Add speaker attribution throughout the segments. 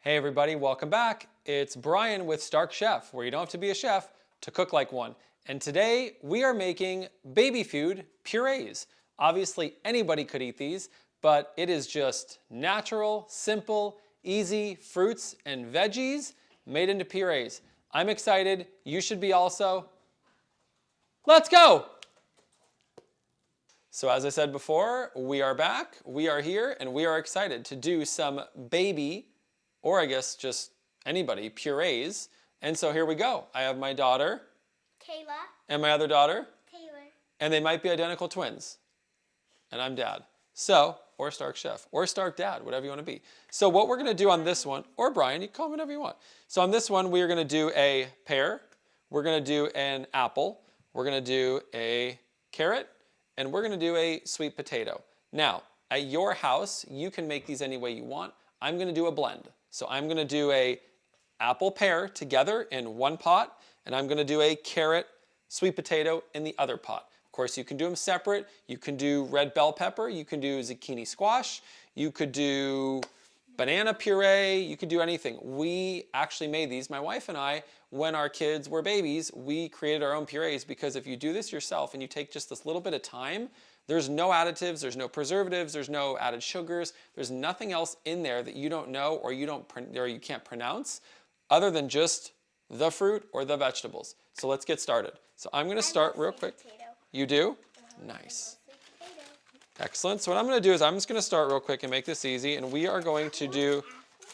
Speaker 1: Hey everybody, welcome back. It's Brian with Stark Chef, where you don't have to be a chef to cook like one. And today we are making baby food purees. Obviously anybody could eat these, but it is just natural, simple, easy fruits and veggies made into purees. I'm excited, you should be also. Let's go! So as I said before, we are back, we are here, and we are excited to do some baby, or I guess just anybody, purees. And so here we go. I have my daughter,
Speaker 2: Kayla,
Speaker 1: and my other daughter,
Speaker 2: Taylor,
Speaker 1: and they might be identical twins. And I'm dad. So, or Stark Chef, or Stark Dad, whatever you want to be. So what we're going to do on this one, or Brian, you can call me whatever you want. So on this one, we are going to do a pear, we're going to do an apple, we're going to do a carrot, and we're going to do a sweet potato. Now, at your house, you can make these any way you want. I'm going to do a blend. So I'm going to do a apple pear together in one pot, and I'm going to do a carrot sweet potato in the other pot. Of course, you can do them separate. You can do red bell pepper. You can do zucchini squash. You could do banana puree. You could do anything. We actually made these, my wife and I, when our kids were babies. We created our own purees because if you do this yourself and you take just this little bit of time, there's no additives, there's no preservatives, there's no added sugars, there's nothing else in there that you don't know or you can't pronounce other than just the fruit or the vegetables. So let's get started. So I'm going to start real quick. You do? Nice. Excellent. So what I'm going to do is I'm just going to start real quick and make this easy, and we are going to do,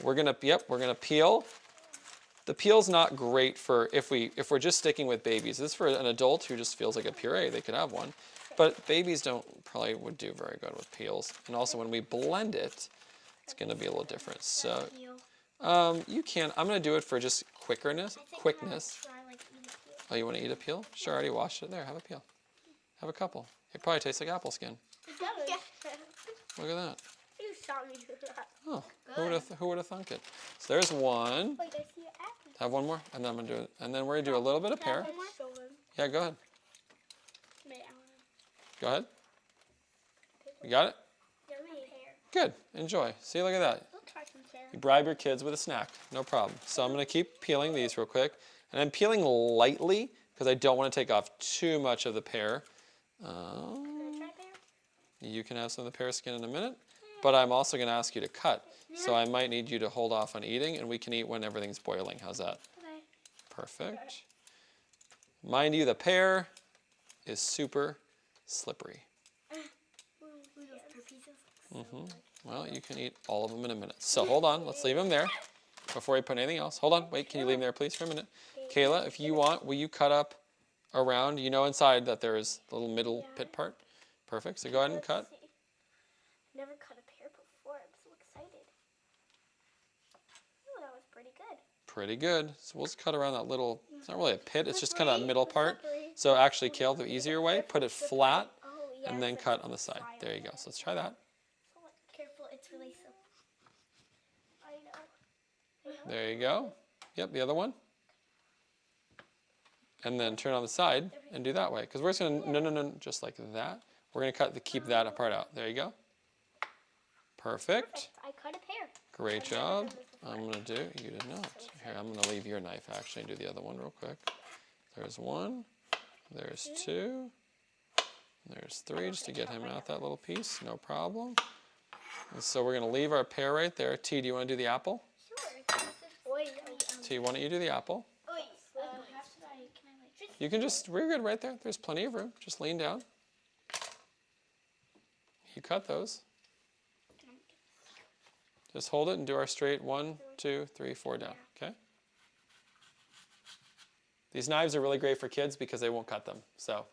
Speaker 1: we're going to peel. The peel's not great for if we're just sticking with babies. This is for an adult who just feels like a puree. They could have one. But babies would do very good with peels. And also when we blend it, it's going to be a little different. So you can, I'm going to do it for just quickness. Oh, you want to eat a peel? Sure, I already washed it. There, have a peel. Have a couple. It probably tastes like apple skin. Look at that.
Speaker 2: You saw me do that.
Speaker 1: Oh, who would have thunk it? So there's one.
Speaker 2: Wait, I see an apple.
Speaker 1: Have one more, and then I'm going to do it. And then we're going to do a little bit of pear. Yeah, go ahead. Go ahead. You got it? Good. Enjoy. See, look at that. You bribe your kids with a snack. No problem. So I'm going to keep peeling these real quick. And I'm peeling lightly because I don't want to take off too much of the pear. You can have some of the pear skin in a minute. But I'm also going to ask you to cut. So I might need you to hold off on eating, and we can eat when everything's boiling. How's that?
Speaker 2: Okay.
Speaker 1: Perfect. Mind you, the pear is super slippery. Well, you can eat all of them in a minute. So hold on, let's leave them there before we put anything else. Hold on, wait, can you leave them there please for a minute? Kayla, if you want, will you cut up around, you know inside that there is the little middle pit part? Perfect, so go ahead and cut.
Speaker 2: Never cut a pear before, I'm so excited. Oh, that was pretty good.
Speaker 1: Pretty good. So we'll just cut around that little, it's not really a pit, it's just kind of that middle part. So actually, Kale, the easier way, put it flat and then cut on the side. There you go. So let's try that.
Speaker 2: Careful, it's really simple. I know.
Speaker 1: There you go. Yep, the other one. And then turn on the side and do that way. Because we're just going to, no, just like that. We're going to keep that part out. There you go. Perfect.
Speaker 2: I cut a pear.
Speaker 1: Great job. I'm going to do, you did not. Here, I'm going to leave your knife actually and do the other one real quick. There's one. There's two. There's three, just to get him out that little piece. No problem. And so we're going to leave our pear right there. T, do you want to do the apple?
Speaker 2: Sure.
Speaker 1: T, why don't you do the apple? You can just, we're good right there. There's plenty of room. Just lean down. You cut those. Just hold it and do our straight 1, 2, 3, 4 down. Okay? These knives are really great for kids because they won't cut them. So,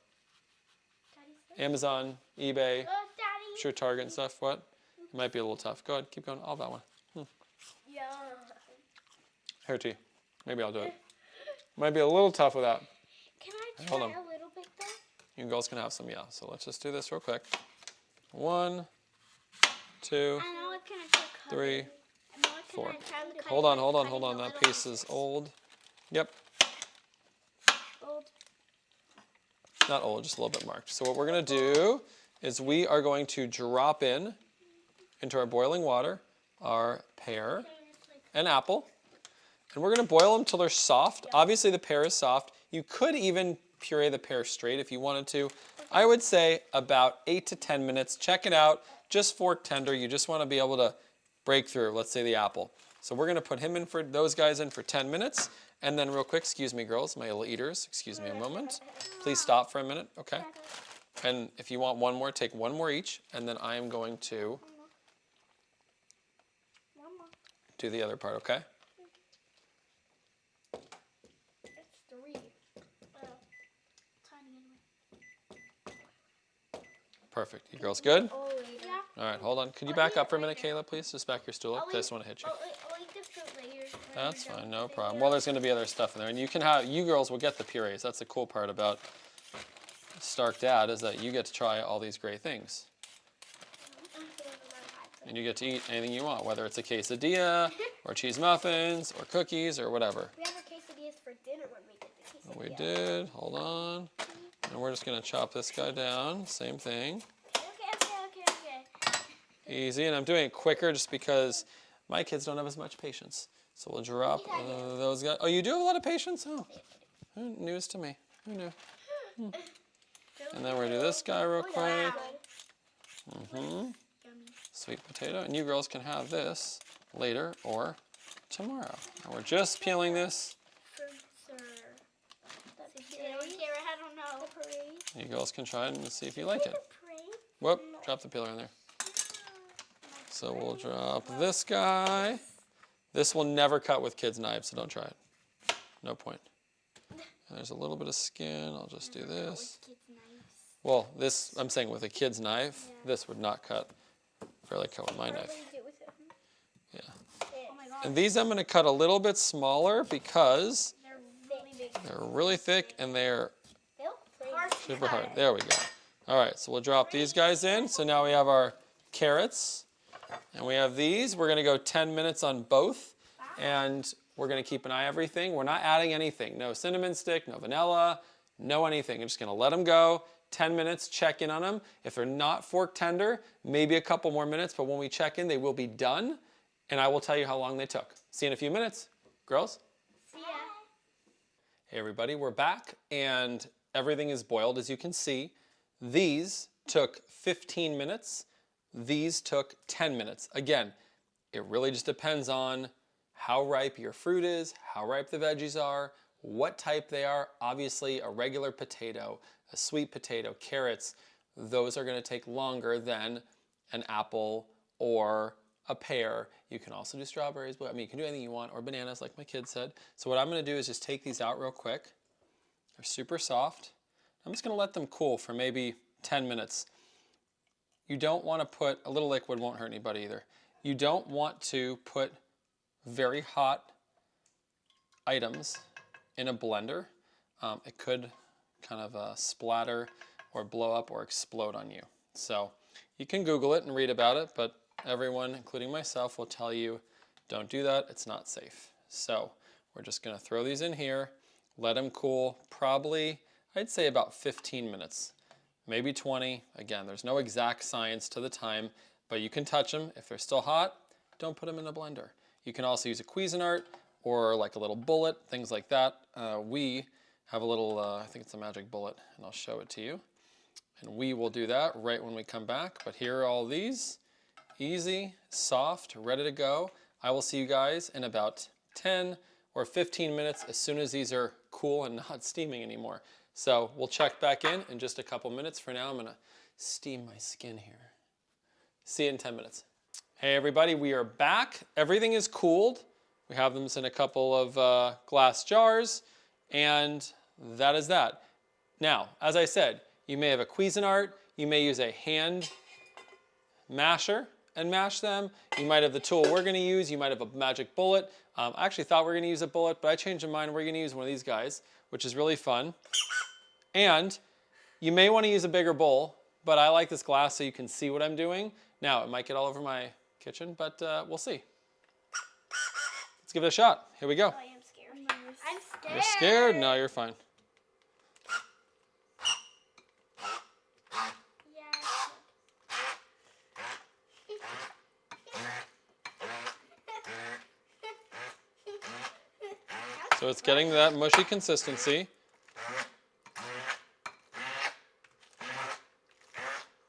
Speaker 1: Amazon, eBay, I'm sure Target and stuff. What? It might be a little tough. Go ahead, keep going. I'll have that one.
Speaker 2: Yeah.
Speaker 1: Here, T. Maybe I'll do it. Might be a little tough without.
Speaker 2: Can I try
Speaker 1: Hold on.
Speaker 2: a little bit though?
Speaker 1: You girls can have some, yeah. So let's just do this real quick. 1, 2, 3, 4. Hold on. That piece is old. Yep.
Speaker 2: Old.
Speaker 1: Not old, just a little bit marked. So what we're going to do is we are going to drop into our boiling water our pear an apple. And we're going to boil them until they're soft. Obviously, the pear is soft. You could even puree the pear straight if you wanted to. I would say about 8 to 10 minutes. Check it out. Just fork tender. You just want to be able to break through, let's say, the apple. So we're going to put those guys in for 10 minutes. And then real quick, excuse me, girls, my little eaters. Excuse me a moment. Please stop for a minute, okay? And if you want one more, take one more each. And then I am going to do the other part, okay?
Speaker 2: It's 3. Tiny anyway.
Speaker 1: Perfect. You girls good?
Speaker 2: Oh, yeah.
Speaker 1: All right, hold on. Could you back up for a minute, Kayla, please? Just back your stool up. I just want to hit you.
Speaker 2: I'll eat the fruit later.
Speaker 1: That's fine, no problem. Well, there's going to be other stuff in there. And you girls will get the purees. That's the cool part about Stark Dad is that you get to try all these great things. And you get to eat anything you want, whether it's a quesadilla or cheese muffins or cookies or whatever.
Speaker 2: We have our quesadillas for dinner when we did the quesadilla.
Speaker 1: We did. Hold on. And we're just going to chop this guy down. Same thing.
Speaker 2: Okay.
Speaker 1: Easy. And I'm doing it quicker just because my kids don't have as much patience. So we'll drop those guys. Oh, you do have a lot of patience? Oh, news to me. Who knew? And then we're going to do this guy real quick. Sweet potato. And you girls can have this later or tomorrow. And we're just peeling this.
Speaker 2: I don't know.
Speaker 1: You girls can try it and see if you like it. Whoop, drop the peeler in there. So we'll drop this guy. This will never cut with kids' knives, so don't try it. No point. And there's a little bit of skin. I'll just do this. Well, this, I'm saying with a kid's knife, this would not cut. Barely cut with my knife. Yeah. And these I'm going to cut a little bit smaller because they're really thick and they're super hard. There we go. All right, so we'll drop these guys in. So now we have our carrots and we have these. We're going to go 10 minutes on both and we're going to keep an eye on everything. We're not adding anything. No cinnamon stick, no vanilla, no anything. I'm just going to let them go. 10 minutes, check in on them. If they're not fork tender, maybe a couple more minutes, but when we check in, they will be done, and I will tell you how long they took. See you in a few minutes. Girls?
Speaker 2: See ya.
Speaker 1: Hey everybody, we're back, and everything is boiled, as you can see. These took 15 minutes. These took 10 minutes. Again, it really just depends on how ripe your fruit is, how ripe the veggies are, what type they are. Obviously, a regular potato, a sweet potato, carrots, those are going to take longer than an apple or a pear. You can also do strawberries, but I mean, you can do anything you want, or bananas, like my kid said. So what I'm going to do is just take these out real quick. They're super soft. I'm just going to let them cool for maybe 10 minutes. You don't want to put, a little liquid won't hurt anybody either. You don't want to put very hot items in a blender. It could kind of splatter or blow up or explode on you. So you can Google it and read about it, but everyone, including myself, will tell you don't do that. It's not safe. So we're just going to throw these in here, let them cool probably, I'd say about 15 minutes, maybe 20. Again, there's no exact science to the time, but you can touch them. If they're still hot, don't put them in a blender. You can also use a Cuisinart or like a little bullet, things like that. We have a little, I think it's a magic bullet, and I'll show it to you. And we will do that right when we come back. But here are all these, easy, soft, ready to go. I will see you guys in about 10 or 15 minutes as soon as these are cool and not steaming anymore. So we'll check back in just a couple minutes. For now, I'm gonna steam my skin here. See you in 10 minutes. Hey everybody, we are back. Everything is cooled. We have them in a couple of glass jars, and that is that. Now, as I said, you may have a Cuisinart, you may use a hand masher and mash them. You might have the tool we're gonna use, you might have a magic bullet. I actually thought we were gonna use a bullet, but I changed my mind. We're gonna use one of these guys, which is really fun. And you may wanna use a bigger bowl, but I like this glass so you can see what I'm doing. Now, it might get all over my kitchen, but we'll see. Let's give it a shot. Here we go.
Speaker 2: I am scared. I'm scared.
Speaker 1: You're scared? No, you're fine. So it's getting that mushy consistency.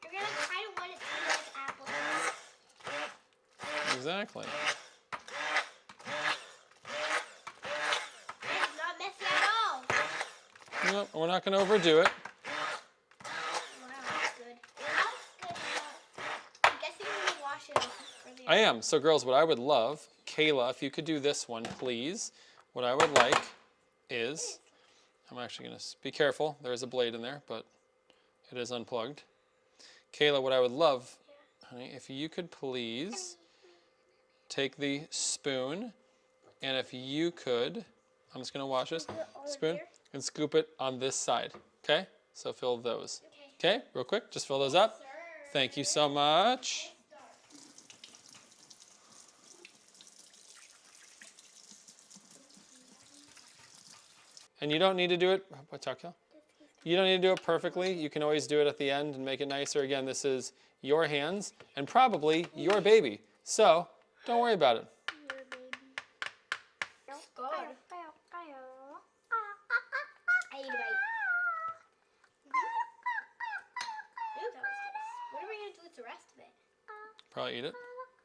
Speaker 2: You're going to kind of want it to be like apple.
Speaker 1: Exactly.
Speaker 2: It's not messy at all.
Speaker 1: No, we're not going to overdo it.
Speaker 2: Wow, that's good. It looks good. I'm guessing you're going to wash it for the
Speaker 1: I am. So girls, what I would love, Kayla, if you could do this one, please. What I would like is, I'm actually going to be careful. There is a blade in there, but it is unplugged. Kayla, what I would love, honey, if you could please take the spoon, and if you could, I'm just going to wash this spoon and scoop it on this side. Okay? So fill those. Okay? Real quick, just fill those up. Thank you so much. And you don't need to do it, you don't need to do it perfectly. You can always do it at the end and make it nicer. Again, this is your hands and probably your baby. So don't worry about it.
Speaker 2: It's good. I ate a bite. Ooh, that was nice. What are we going to do with the rest of it?
Speaker 1: Probably eat it.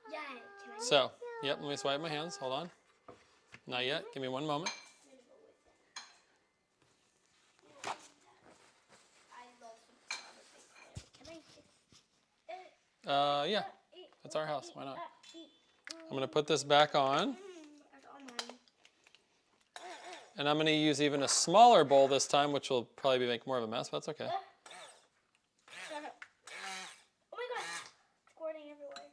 Speaker 2: Yeah, can I?
Speaker 1: So, yep, let me swipe my hands. Hold on. Not yet. Give me one moment. Yeah, it's our house. Why not? I'm going to put this back on. And I'm going to use even a smaller bowl this time, which will probably make more of a mess, but that's okay.
Speaker 2: Oh my god, it's squirting everywhere.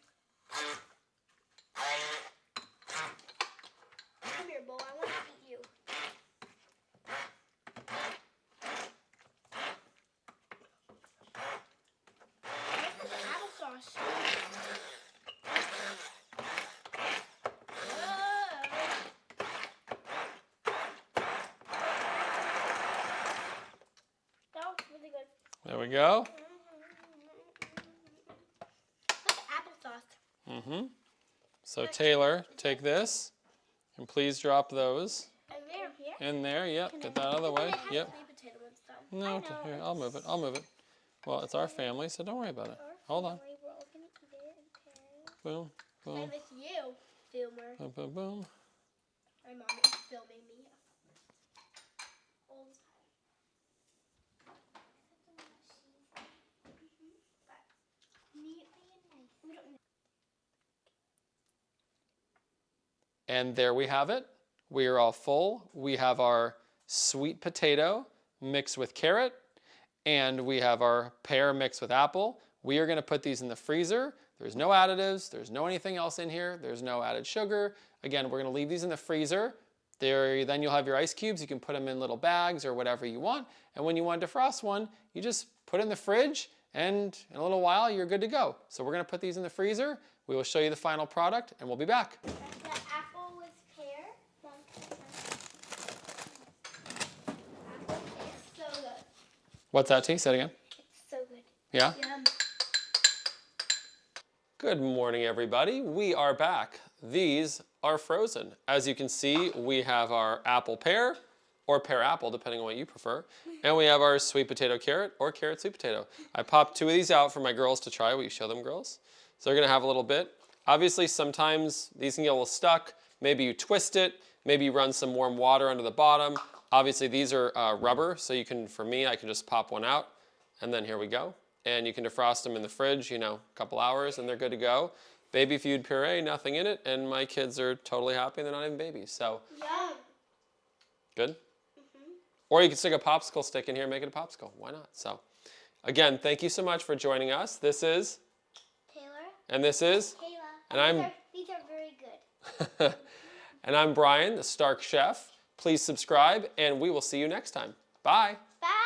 Speaker 2: Come here, bowl. I want to eat you. Where's the applesauce? That was really good.
Speaker 1: There we go.
Speaker 2: That's applesauce.
Speaker 1: Mm-hmm. So Taylor, take this, and please drop those
Speaker 2: And there, here.
Speaker 1: in there. Yep, get that out of the way. Yep.
Speaker 2: Sweet potato and stuff.
Speaker 1: No, okay, here, I'll move it. I'll move it. Well, it's our family, so don't worry about it. Hold on.
Speaker 2: We're all gonna eat it and pair.
Speaker 1: Boom, boom,
Speaker 2: And it's you, filmer.
Speaker 1: boom, boom, boom.
Speaker 2: My mom is filming me all the time. We don't need
Speaker 1: And there we have it. We are all full. We have our sweet potato mixed with carrot, and we have our pear mixed with apple. We are going to put these in the freezer. There's no additives. There's no anything else in here. There's no added sugar. Again, we're going to leave these in the freezer. Then you'll have your ice cubes. You can put them in little bags or whatever you want. And when you want to defrost one, you just put it in the fridge, and in a little while, you're good to go. So we're going to put these in the freezer. We will show you the final product, and we'll be back.
Speaker 2: the apple with pear. Apple pear. So good.
Speaker 1: What's that, T? Say it again.
Speaker 2: It's so good.
Speaker 1: Yeah?
Speaker 2: Yum.
Speaker 1: Good morning, everybody. We are back. These are frozen. As you can see, we have our apple pear, or pear apple, depending on what you prefer. And we have our sweet potato carrot, or carrot sweet potato. I popped 2 of these out for my girls to try. Will you show them, girls? So they're gonna have a little bit. Obviously, sometimes these can get a little stuck. Maybe you twist it. Maybe you run some warm water under the bottom. Obviously, these are rubber, so you can, for me, I can just pop one out. And then here we go. And you can defrost them in the fridge, a couple hours, and they're good to go. Baby food puree, nothing in it, and my kids are totally happy. They're not even babies, so
Speaker 2: Yum.
Speaker 1: good. Or you can stick a popsicle stick in here and make it a popsicle. Why not? So, again, thank you so much for joining us. This is,
Speaker 2: Taylor.
Speaker 1: and this is,
Speaker 2: Kayla.
Speaker 1: And
Speaker 2: These are very good.
Speaker 1: and I'm Brian, the Stark Chef. Please subscribe, and we will see you next time. Bye.
Speaker 2: Bye.